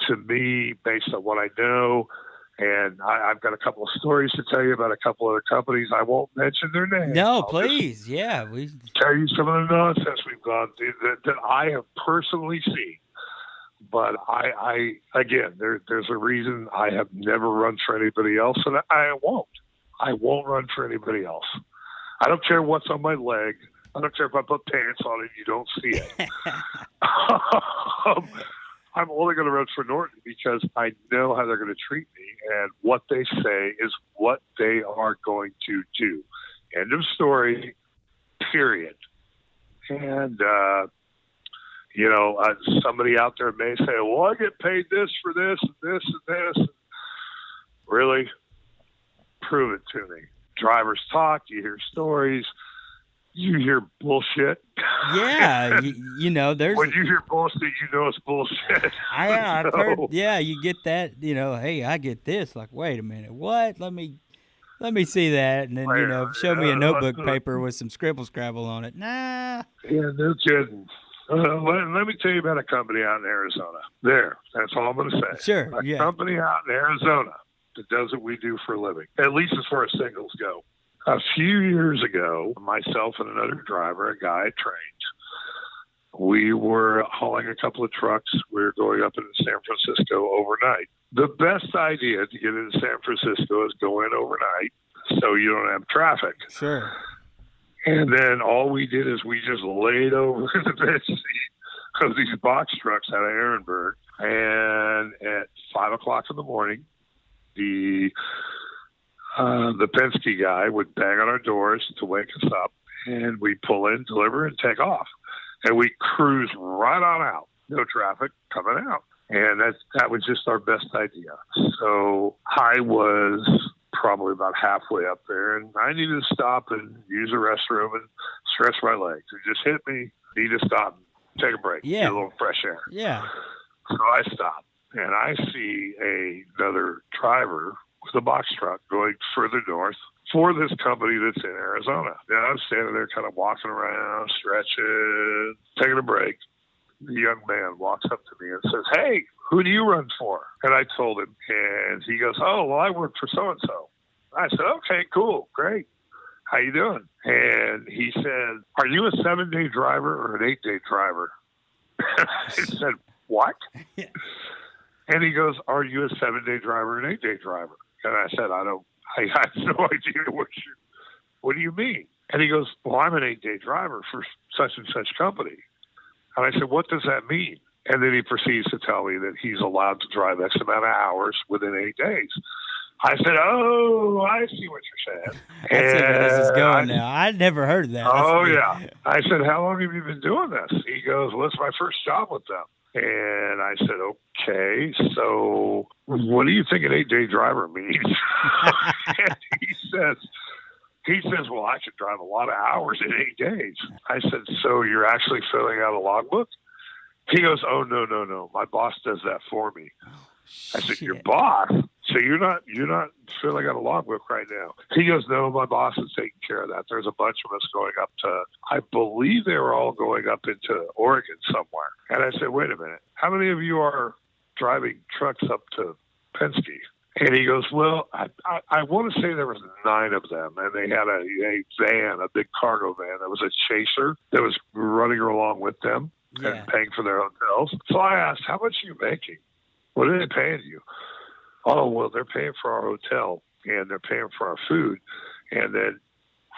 to me, based on what I know, and I've got a couple of stories to tell you about a couple other companies. I won't mention their names. No, please. Yeah. We tell you some of the nonsense we've gone through that I have personally seen. But I again, there's a reason I have never run for anybody else, and I won't. I won't run for anybody else. I don't care what's on my leg. I don't care if I put pants on and you don't see it. I'm only going to run for Norton because I know how they're going to treat me, and what they say is what they are going to do. End of story, period. And, you know, somebody out there may say, well, I get paid this for this and this and this. Really? Prove it to me. Drivers talk, you hear stories, you hear bullshit. Yeah, you know, there's... When you hear bullshit, you know it's bullshit. I've heard, yeah, you get that, you know, hey, I get this. Like, wait a minute, what? Let me see that. And then, you know, show me a notebook paper with some scribble on it. Nah. Yeah, no kidding. Let me tell you about a company out in Arizona. That's all I'm going to say. Sure, A company out in Arizona that does what we do for a living, at least as far as singles go. A few years ago, myself and another driver, a guy I trained, we were hauling a couple of trucks. We were going up into San Francisco overnight. The best idea to get into San Francisco is go in overnight so you don't have traffic. Sure. And then all we did is we just laid over the bench seat of these box trucks out of Ehrenberg. And at 5 o'clock in the morning, the Penske guy would bang on our doors to wake us up, and we pull in, deliver, and take off. And we cruise right on out. No traffic coming out. And that was just our best idea. So I was probably about halfway up there, and I needed to stop and use the restroom and stretch my legs. It just hit me. Need to stop and take a break. Yeah. Get a little fresh air. Yeah. So I stop, and I see another driver with a box truck going further north for this company that's in Arizona. And I'm standing there kind of walking around, stretching, taking a break. The young man walks up to me and says, hey, who do you run for? And I told him, and he goes, oh, well, I work for so-and-so. I said, okay, cool, great. How you doing? And he said, are you a 7-day driver or an 8-day driver? I said, what? Yeah. And he goes, are you a 7-day driver or an 8-day driver? And I said, I have no idea what do you mean? And he goes, well, I'm an 8-day driver for such and such company. And I said, what does that mean? And then he proceeds to tell me that he's allowed to drive X amount of hours within 8 days. I said, oh, I see what you're saying. I see where this is going now. I'd never heard that. Oh, yeah. I said, how long have you been doing this? He goes, well, it's my first job with them. And I said, okay, so what do you think an 8-day driver means? And he says, well, I could drive a lot of hours in 8 days. I said, so you're actually filling out a logbook? He goes, oh, no. My boss does that for me. I said, your boss? So you're not filling out a logbook right now? He goes, no, my boss is taking care of that. There's a bunch of us going up to, I believe they were all going up into Oregon somewhere. And I said, wait a minute. How many of you are driving trucks up to Penske? And he goes, well, I want to say there was 9 of them, and they had a van, a big cargo van that was a chaser that was running along with them and paying for their hotels. So I asked, how much are you making? What are they paying you? Oh, well, they're paying for our hotel, and they're paying for our food. And then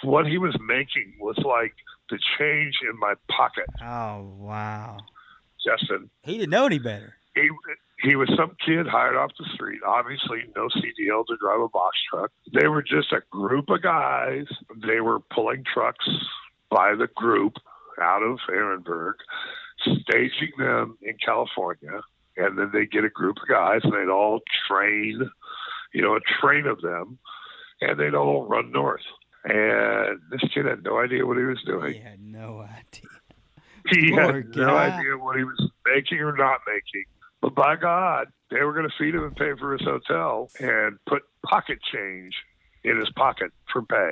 what he was making was like the change in my pocket. Oh, wow. Justin. He didn't know any better. He was some kid hired off the street, obviously no CDL to drive a box truck. They were just a group of guys. They were pulling trucks by the group out of Ehrenberg, staging them in California. And then they get a group of guys, and they'd all train, a train of them, and they'd all run north. And this kid had no idea what he was doing. He had no idea. He had no idea what he was making or not making. But by God, they were going to feed him and pay for his hotel and put pocket change in his pocket for pay.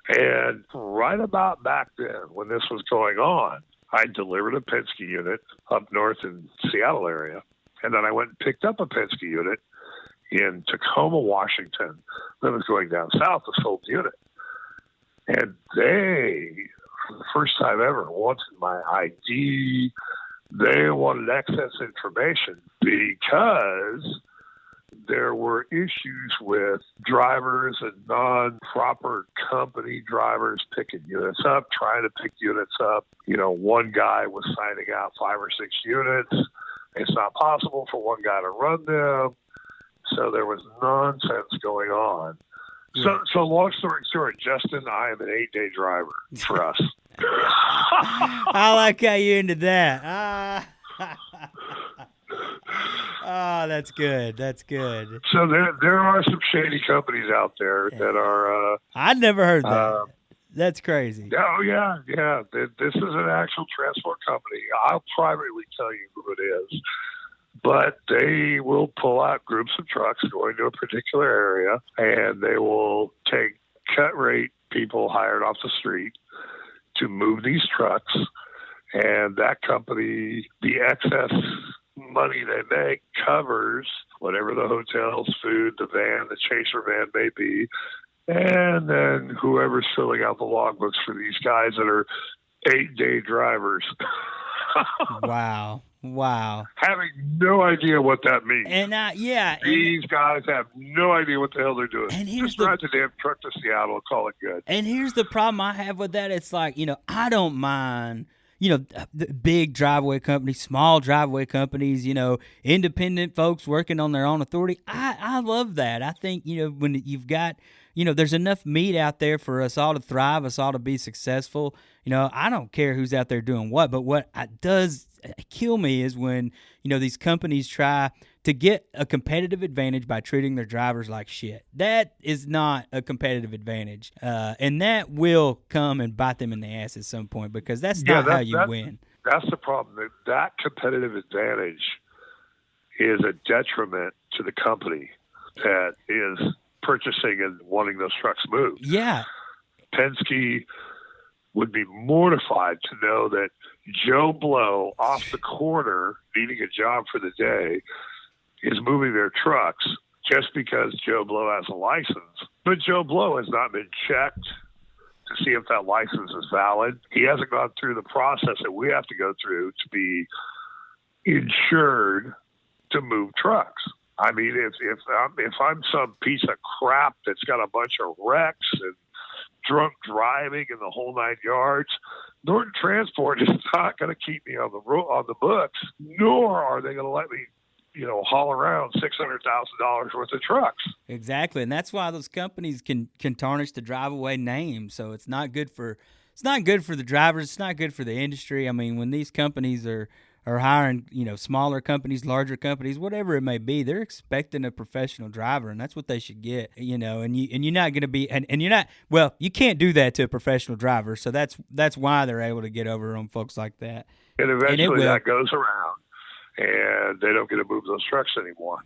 And right about back then, when this was going on, I delivered a Penske unit up north in Seattle area. And then I went and picked up a Penske unit in Tacoma, Washington, that was going down south, a sold unit. And they, for the first time ever, wanted my ID. They wanted access information because there were issues with drivers and non-proper company drivers picking units up, trying to pick units up. One guy was signing out 5 or 6 units. It's not possible for one guy to run them. So there was nonsense going on. Yeah. So long story short, Justin, I am an 8-day driver for us. I like how you into that. Oh, that's good. That's good. So there are some shady companies out there that are... I'd never heard that. That's crazy. Oh, yeah. This is an actual transport company. I'll privately tell you who it is. But they will pull out groups of trucks going to a particular area, and they will take cut rate people hired off the street to move these trucks. And that company, the excess money they make covers whatever the hotel's food, the van, the chaser van may be. And then whoever's filling out the logbooks for these guys that are 8-day drivers. Wow. Having no idea what that means. And these guys have no idea what the hell they're doing. And just drive the damn truck to Seattle and call it good. And here's the problem I have with that. It's like, I don't mind, the big driveway companies, small driveway companies, independent folks working on their own authority. I love that. I think, when you've got, there's enough meat out there for us all to thrive, us all to be successful. I don't care who's out there doing what, but what does kill me is when, these companies try to get a competitive advantage by treating their drivers like shit. That is not a competitive advantage. And that will come and bite them in the ass at some point because that's not how you win. That's the problem. That competitive advantage is a detriment to the company that is purchasing and wanting those trucks moved. Yeah. Penske would be mortified to know that Joe Blow off the corner needing a job for the day is moving their trucks just because Joe Blow has a license. But Joe Blow has not been checked to see if that license is valid. He hasn't gone through the process that we have to go through to be insured to move trucks. I mean, if I'm some piece of crap that's got a bunch of wrecks and drunk driving and the whole 9 yards, Norton Transport is not going to keep me on the books, nor are they going to let me, haul around $600,000 worth of trucks. Exactly, and that's why those companies can tarnish the drive-away name. So it's not good for the drivers. It's not good for the industry. I mean, when these companies are hiring, smaller companies, larger companies, whatever it may be, they're expecting a professional driver, and that's what they should get. And you're not going to be, and you're not. Well, you can't do that to a professional driver. So that's why they're able to get over on folks like that. And eventually that goes around, and they don't get to move those trucks anymore.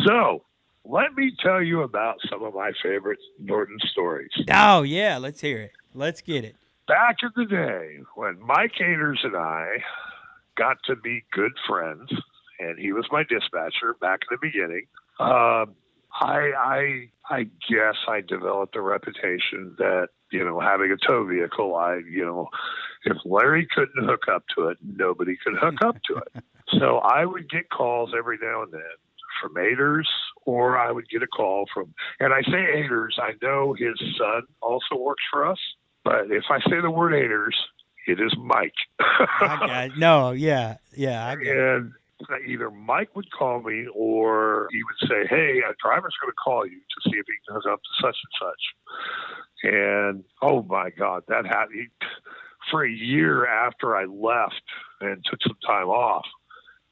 So let me tell you about some of my favorite Norton stories. Oh, yeah. Let's hear it. Let's get it. Back in the day when Mike Haters and I got to be good friends, and he was my dispatcher back in the beginning, I guess I developed a reputation that, having a tow vehicle, if Larry couldn't hook up to it, nobody could hook up to it. So I would get calls every now and then from Haters, or I would get a call from, and I say Haters, I know his son also works for us, but if I say the word Haters, it is Mike. I got it. And either Mike would call me, or he would say, hey, a driver's going to call you to see if he can hook up to such and such. And, oh, my God, that happened. For a year after I left and took some time off,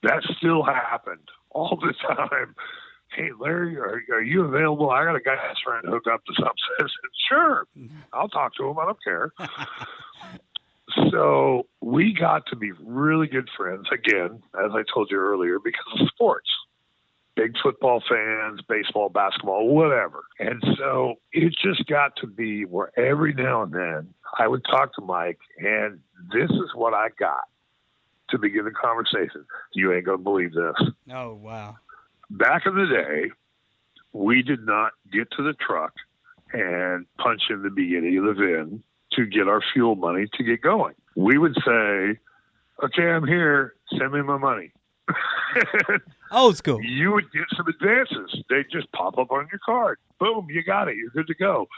that still happened all the time. Hey, Larry, are you available? I got a guy that's trying to hook up to something. I said, sure, I'll talk to him. I don't care. So we got to be really good friends, again, as I told you earlier, because of sports. Big football fans, baseball, basketball, whatever. And so it just got to be where every now and then I would talk to Mike, and this is what I got to begin the conversation. You ain't going to believe this. Oh, wow. Back in the day, we did not get to the truck and punch in the beginning of the VIN to get our fuel money to get going. We would say, okay, I'm here, send me my money. Old school. You would get some advances. They'd just pop up on your card. Boom, you got it. You're good to go.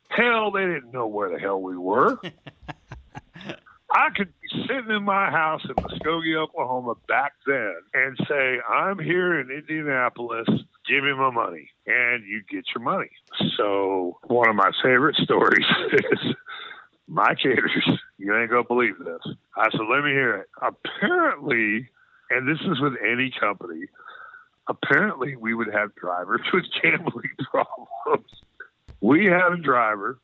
Hell, they didn't know where the hell we were. I could be sitting in my house in Muskogee, Oklahoma back then and say, I'm here in Indianapolis, give me my money. And you get your money. So one of my favorite stories is Mike Haters. You ain't going to believe this. I said, let me hear it. Apparently, and this is with any company, apparently we would have drivers with gambling problems. We had a driver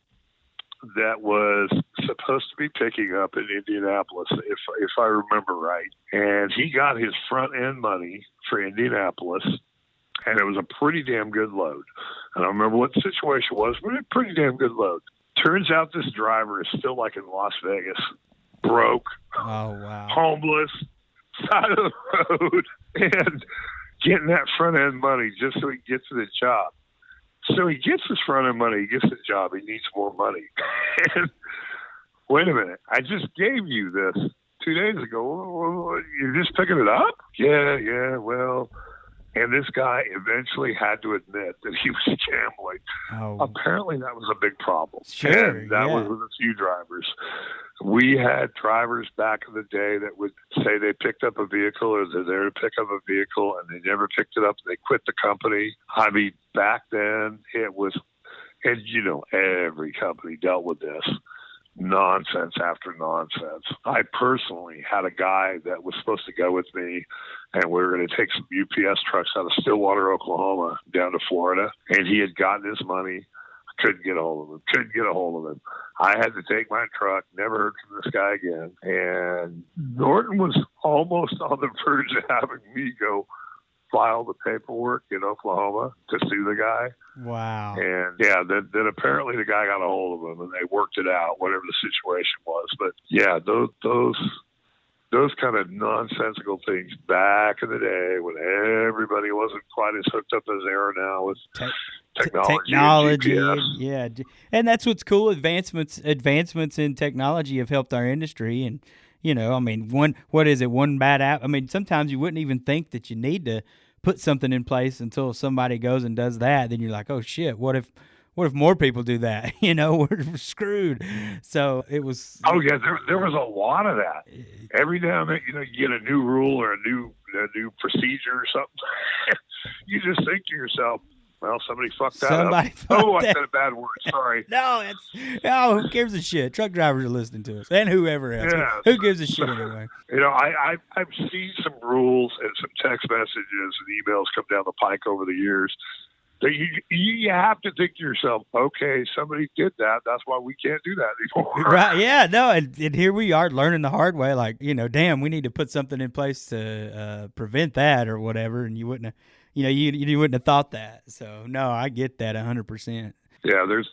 that was supposed to be picking up in Indianapolis, if I remember right. And he got his front end money for Indianapolis, and it was a pretty damn good load. I don't remember what the situation was, but a pretty damn good load. Turns out this driver is still like in Las Vegas, broke, homeless, side of the road, and getting that front end money just so he gets to the job. So he gets his front end money, he gets the job, he needs more money. And wait a minute, I just gave you this 2 days ago. You're just picking it up? Yeah, well. And this guy eventually had to admit that he was gambling. Oh. Apparently that was a big problem. Sure, and that was with a few drivers. We had drivers back in the day that would say they picked up a vehicle or they're there to pick up a vehicle and they never picked it up. They quit the company. I mean, back then it was, and every company dealt with this. Nonsense after nonsense. I personally had a guy that was supposed to go with me, and we were going to take some UPS trucks out of Stillwater, Oklahoma, down to Florida, and he had gotten his money. I couldn't get a hold of him. I had to take my truck, never heard from this guy again, and Norton was almost on the verge of having me go file the paperwork in Oklahoma to sue the guy. Wow. And yeah, then apparently the guy got a hold of him and they worked it out, whatever the situation was. But yeah, those those kind of nonsensical things back in the day when everybody wasn't quite as hooked up as they are now with technology and and that's what's cool. Advancements in technology have helped our industry, and I mean, one bad app. I mean, sometimes you wouldn't even think that you need to put something in place until somebody goes and does that. Then you're like, oh shit, what if more people do that? We're screwed. So it was. Oh yeah, there was a lot of that. Every now and then, you get a new rule or a new procedure or something. You just think to yourself, well, somebody fucked that up. I said a bad word. Sorry. Who gives a shit? Truck drivers are listening to us, and whoever else. Yeah. Who gives a shit anyway? I've seen some rules and some text messages and emails come down the pike over the years that you have to think to yourself, okay, somebody did that. That's why we can't do that anymore. Right? Yeah. No. And here we are learning the hard way. Like, damn, we need to put something in place to prevent that or whatever. And you wouldn't have. You wouldn't have thought that. So no, I get that 100%. Yeah, there's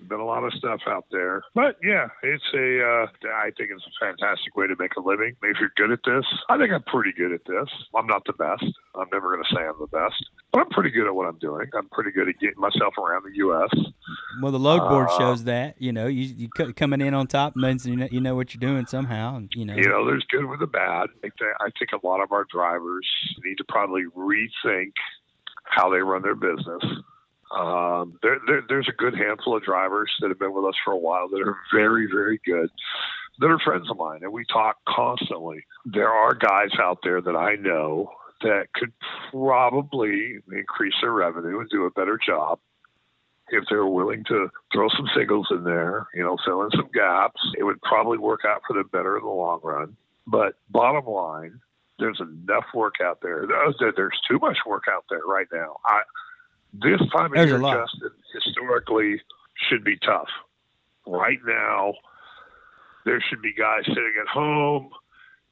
been a lot of stuff out there, but yeah, I think it's a fantastic way to make a living. If you're good at this, I think I'm pretty good at this. I'm not the best. I'm never going to say I'm the best, but I'm pretty good at what I'm doing. I'm pretty good at getting myself around the U.S. Well, the load board shows that. You coming in on top means you know what you're doing somehow. And, there's good with the bad. I think a lot of our drivers need to probably rethink how they run their business. There's a good handful of drivers that have been with us for a while that are very, very good, that are friends of mine, and we talk constantly. There are guys out there that I know that could probably increase their revenue and do a better job if they were willing to throw some singles in there, fill in some gaps. It would probably work out for them better in the long run. But bottom line, there's enough work out there. There's too much work out there right now. This time of year, Justin, historically should be tough. Right now, there should be guys sitting at home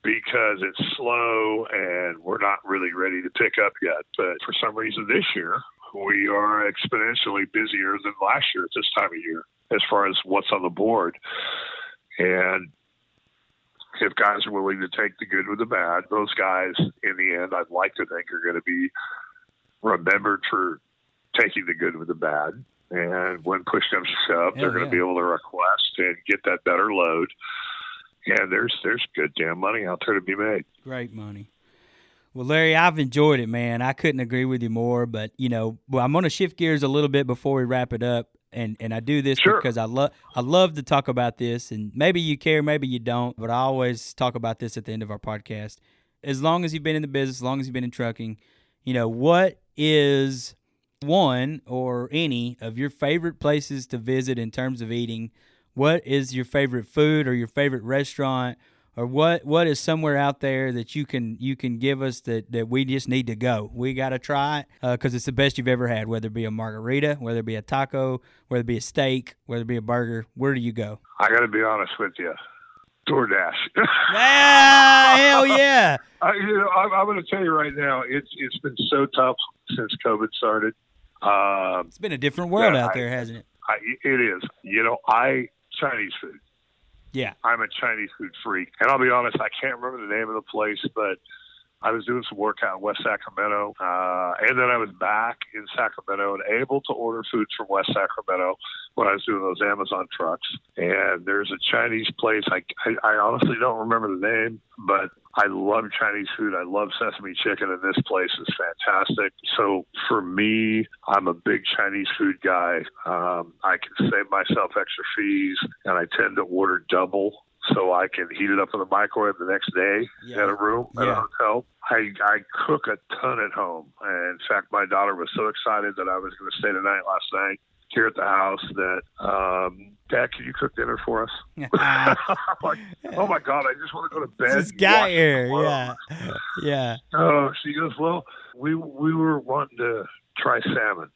because it's slow and we're not really ready to pick up yet. But for some reason this year, we are exponentially busier than last year at this time of year as far as what's on the board. And if guys are willing to take the good with the bad, those guys, in the end, I'd like to think are going to be remembered for taking the good with the bad. And when push comes to shove, they're going to be able to request and get that better load. And there's good damn money out there to be made. Great money. Well, Larry, I've enjoyed it, man. I couldn't agree with you more. But, I'm going to shift gears a little bit before we wrap it up. And I do this because I love to talk about this. And maybe you care, maybe you don't. But I always talk about this at the end of our podcast. As long as you've been in the business, as long as you've been in trucking, what is one or any of your favorite places to visit in terms of eating? What is your favorite food or your favorite restaurant, or what is somewhere out there that you can give us that we just need to go? We got to try it because it's the best you've ever had, whether it be a margarita, whether it be a taco, whether it be a steak, whether it be a burger. Where do you go? I got to be honest with you. DoorDash. Hell yeah. I'm going to tell you right now, it's been so tough since COVID started. It's been a different world out there, hasn't it? It is. Chinese food. Yeah. I'm a Chinese food freak. And I'll be honest, I can't remember the name of the place, but I was doing some work out in West Sacramento. And then I was back in Sacramento and able to order food from West Sacramento when I was doing those Amazon trucks. And there's a Chinese place. I honestly don't remember the name, but I love Chinese food. I love sesame chicken, and this place is fantastic. So for me, I'm a big Chinese food guy. I can save myself extra fees, and I tend to order double so I can heat it up in the microwave the next day at a room at a hotel. I cook a ton at home. And in fact, my daughter was so excited that I was going to stay the night last night here at the house that, Dad, can you cook dinner for us? I'm like, oh my God, I just want to go to bed. This guy here, yeah. Oh, she goes, well, we were wanting to try salmon.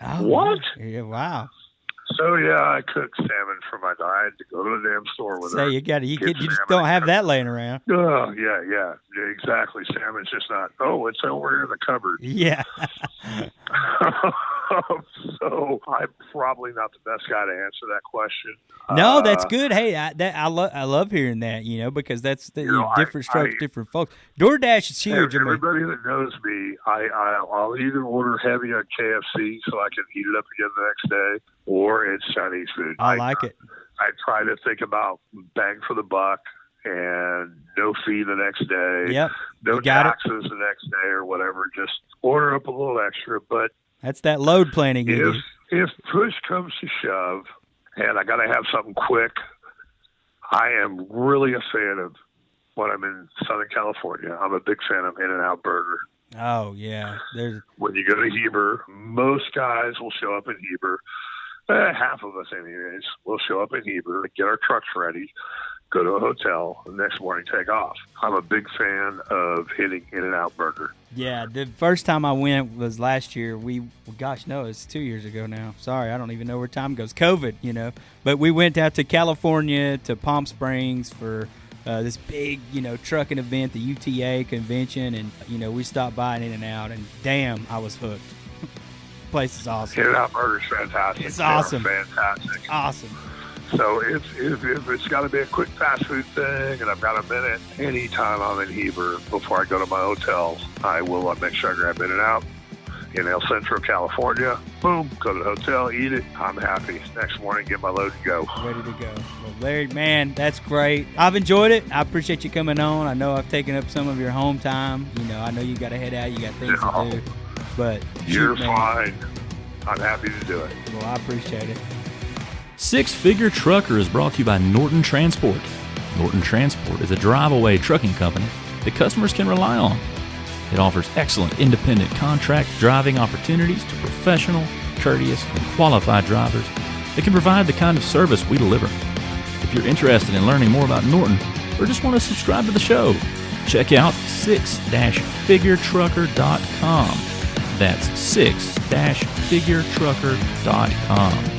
Oh, what? Yeah, wow. So I cooked salmon for my daughter. I had to go to the damn store with her. You just don't have that laying around. Oh yeah, exactly. Salmon's just not. Oh, it's over in the cupboard. Yeah. So I'm probably not the best guy to answer that question. No, that's good. Hey, I love hearing that, because that's different strokes, different folks. DoorDash is huge. Everybody that knows me, I'll either order heavy on KFC so I can heat it up again the next day, or it's Chinese food. I like it. I try to think about bang for the buck and no fee the next day. Yep. No taxes the next day or whatever. Just order up a little extra. But that's that load planning. If push comes to shove and I got to have something quick, I am really a fan of when I'm in Southern California. I'm a big fan of In-N-Out Burger. Oh, yeah. When you go to Heber, most guys will show up in Heber. Half of us anyways will show up in Heber, get our trucks ready, go to a hotel, the next morning take off. I'm a big fan of hitting In-N-Out Burger. Yeah, the first time I went was last year. It's 2 years ago now. Sorry, I don't even know where time goes. COVID, But we went out to California, to Palm Springs for this big, trucking event, the UTA convention, and, we stopped by an In-N-Out, and damn, I was hooked. Place is awesome. In-N-Out Burger's fantastic. It's awesome. Fantastic. Awesome. So if it's got to be a quick fast food thing and I've got a minute, anytime I'm in Heber before I go to my hotel, I will make sure I grab In-N-Out in El Centro, California. Boom, go to the hotel, eat it. I'm happy. Next morning, get my load and go. Ready to go. Well, Larry, man, that's great. I've enjoyed it. I appreciate you coming on. I know I've taken up some of your home time. I know you got to head out. You got things to do. But you're fine. I'm happy to do it. Well, I appreciate it. Six Figure Trucker is brought to you by Norton Transport. Norton Transport is a drive-away trucking company that customers can rely on. It offers excellent independent contract driving opportunities to professional, courteous, and qualified drivers that can provide the kind of service we deliver. If you're interested in learning more about Norton or just want to subscribe to the show, check out 6-figuretrucker.com. That's 6-figuretrucker.com.